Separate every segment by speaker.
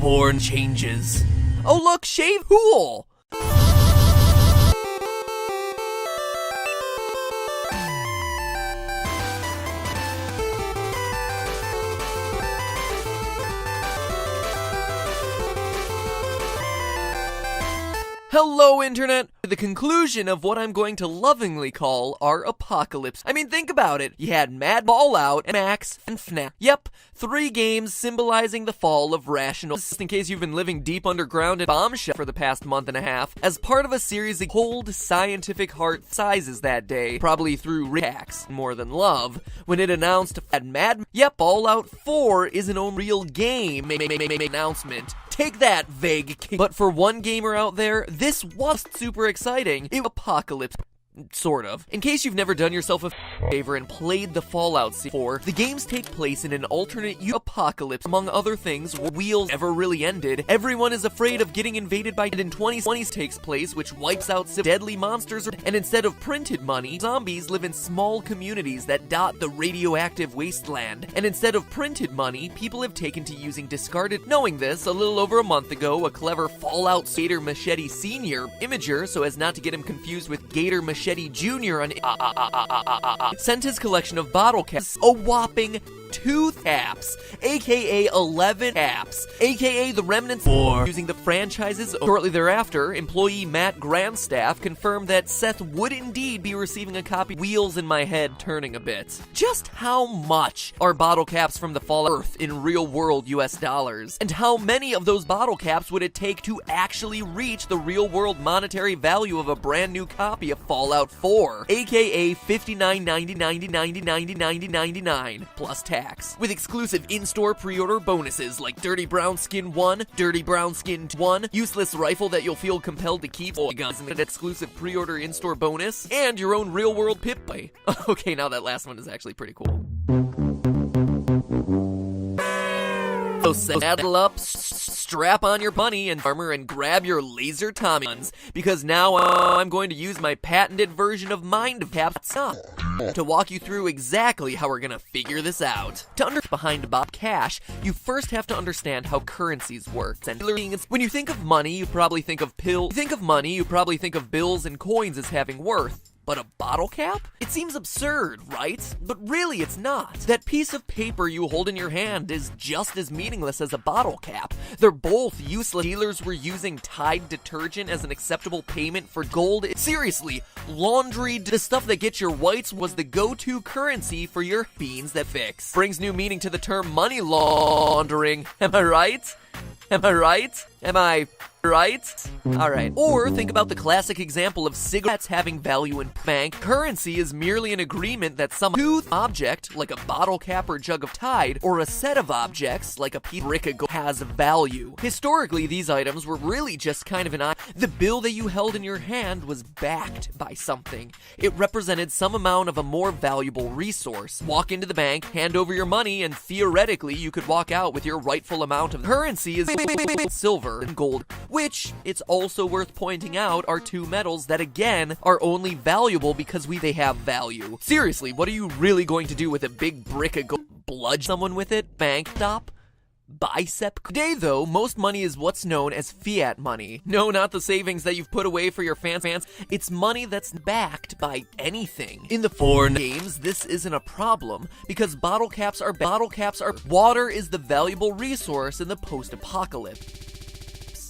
Speaker 1: porn changes. Oh look, shave pool! Hello, Internet! The conclusion of what I'm going to lovingly call our apocalypse. I mean, think about it. You had Mad Fallout, Max, and FNAF. Yep, 3 games symbolizing the fall of rational. Just in case you've been living deep underground at Bombshell for the past month and a half, as part of a series of cold scientific heart sizes that day, probably through reacts more than love, when it announced that Yep, Fallout 4 is an real game announcement. Take that, vague king. But for one gamer out there, this was super exciting. It was apocalypse. Sort of. In case you've never done yourself a favor and played the Fallout 4, the games take place in an alternate apocalypse. Among other things, where wheels never really ended, everyone is afraid of getting invaded by, and in 2020s takes place, which wipes out deadly monsters, and instead of printed money, zombies live in small communities that dot the radioactive wasteland. And instead of printed money, people have taken to using discarded. Knowing this, a little over a month ago, a clever Fallout Gator Machete Sr. imager, so as not to get him confused with Gator Machete Jr. on sent his collection of bottle caps, a whopping 2 taps, aka 11 taps, aka the remnants of using the franchises. Shortly thereafter, employee Matt Grandstaff confirmed that Seth would indeed be receiving a copy. Wheels in my head turning a bit. Just how much are bottle caps from the Fallout Earth in real-world US dollars? And how many of those bottle caps would it take to actually reach the real-world monetary value of a brand new copy of Fallout 4, aka $59.90 plus tax, with exclusive in-store pre-order bonuses like Dirty Brown Skin 1, Dirty Brown Skin 1, useless rifle that you'll feel compelled to keep, guns, an exclusive pre-order in-store bonus, and your own real-world pip play. Okay, now that last one is actually pretty cool. So saddle up, strap on your bunny and armor, and grab your laser Tommy guns, because now I'm going to use my patented version of Mind Caps to walk you through exactly how we're gonna figure this out. To understand behind Bob Cash, you first have to understand how currencies work. And when you think of money, you probably think of pills. You probably think of bills and coins as having worth. But a bottle cap? It seems absurd, right? But really it's not. That piece of paper you hold in your hand is just as meaningless as a bottle cap. They're both useless. Dealers were using Tide detergent as an acceptable payment for gold. Seriously, laundry, the stuff that gets your whites, was the go-to currency for your beans that fix. Brings new meaning to the term money laundering. Am I right? Alright. Or think about the classic example of cigarettes having value in bank. Currency is merely an agreement that some object, like a bottle cap or jug of Tide, or a set of objects, like a brick of gold, has value. Historically, these items were really just kind of the bill that you held in your hand was backed by something. It represented some amount of a more valuable resource. Walk into the bank, hand over your money, and theoretically you could walk out with your rightful amount of currency is silver and gold, which, it's also worth pointing out, are 2 metals that, again, are only valuable because they have value. Seriously, what are you really going to do with a big brick of gold? Bludge someone with it? Bank stop? Bicep? Today, though, most money is what's known as fiat money. No, not the savings that you've put away for your fans. It's money that's backed by anything. In the foreign games, this isn't a problem because bottle caps are water is the valuable resource in the post-apocalypse.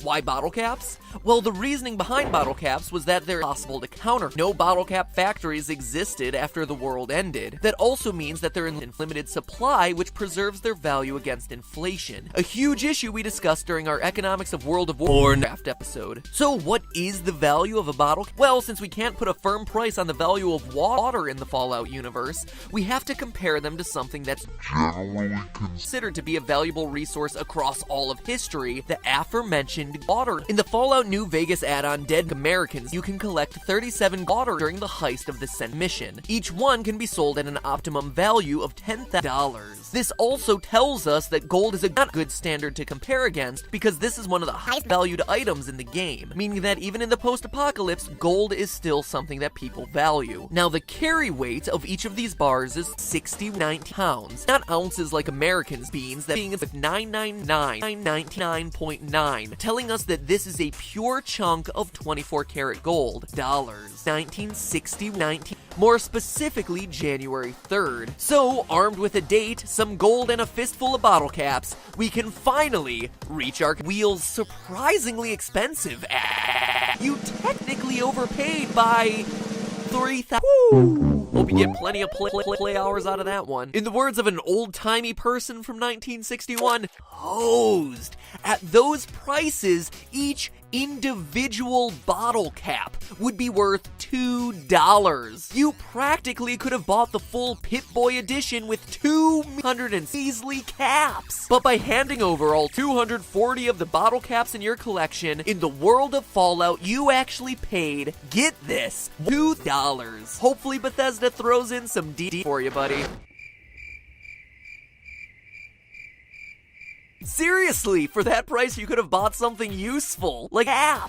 Speaker 1: Why bottle caps? Well, the reasoning behind bottle caps was that they're possible to counter. No bottle cap factories existed after the world ended. That also means that they're in limited supply, which preserves their value against inflation. A huge issue we discussed during our Economics of World of Warcraft episode. So what is the value of a bottle? Well, since we can't put a firm price on the value of water in the Fallout universe, we have to compare them to something that's generally considered to be a valuable resource across all of history, the aforementioned dead water. In the Fallout New Vegas add-on Dead Americans, you can collect 37 water during the heist of the mission. Each one can be sold at an optimum value of $10,000. This also tells us that gold is a not good standard to compare against because this is one of the highest valued items in the game, meaning that even in the post-apocalypse, gold is still something that people value. Now, the carry weight of each of these bars is 69 pounds, not ounces like Americans beans, that being with 999.9, telling us that this is a pure chunk of 24 karat gold. Dollars. 1960, more specifically January 3rd. So, armed with a date, some gold, and a fistful of bottle caps, we can finally reach our wheels surprisingly expensive. You technically overpaid by 3,000. Hope you get plenty of play hours out of that one. In the words of an old-timey person from 1961, hosed. At those prices, each individual bottle cap would be worth $2. You practically could have bought the full Pip-Boy edition with 200 measly caps. But by handing over all 240 of the bottle caps in your collection, in the world of Fallout, you actually paid, get this, $2. Hopefully Bethesda throws in some DD for you, buddy. Seriously, for that price you could have bought something useful, like app.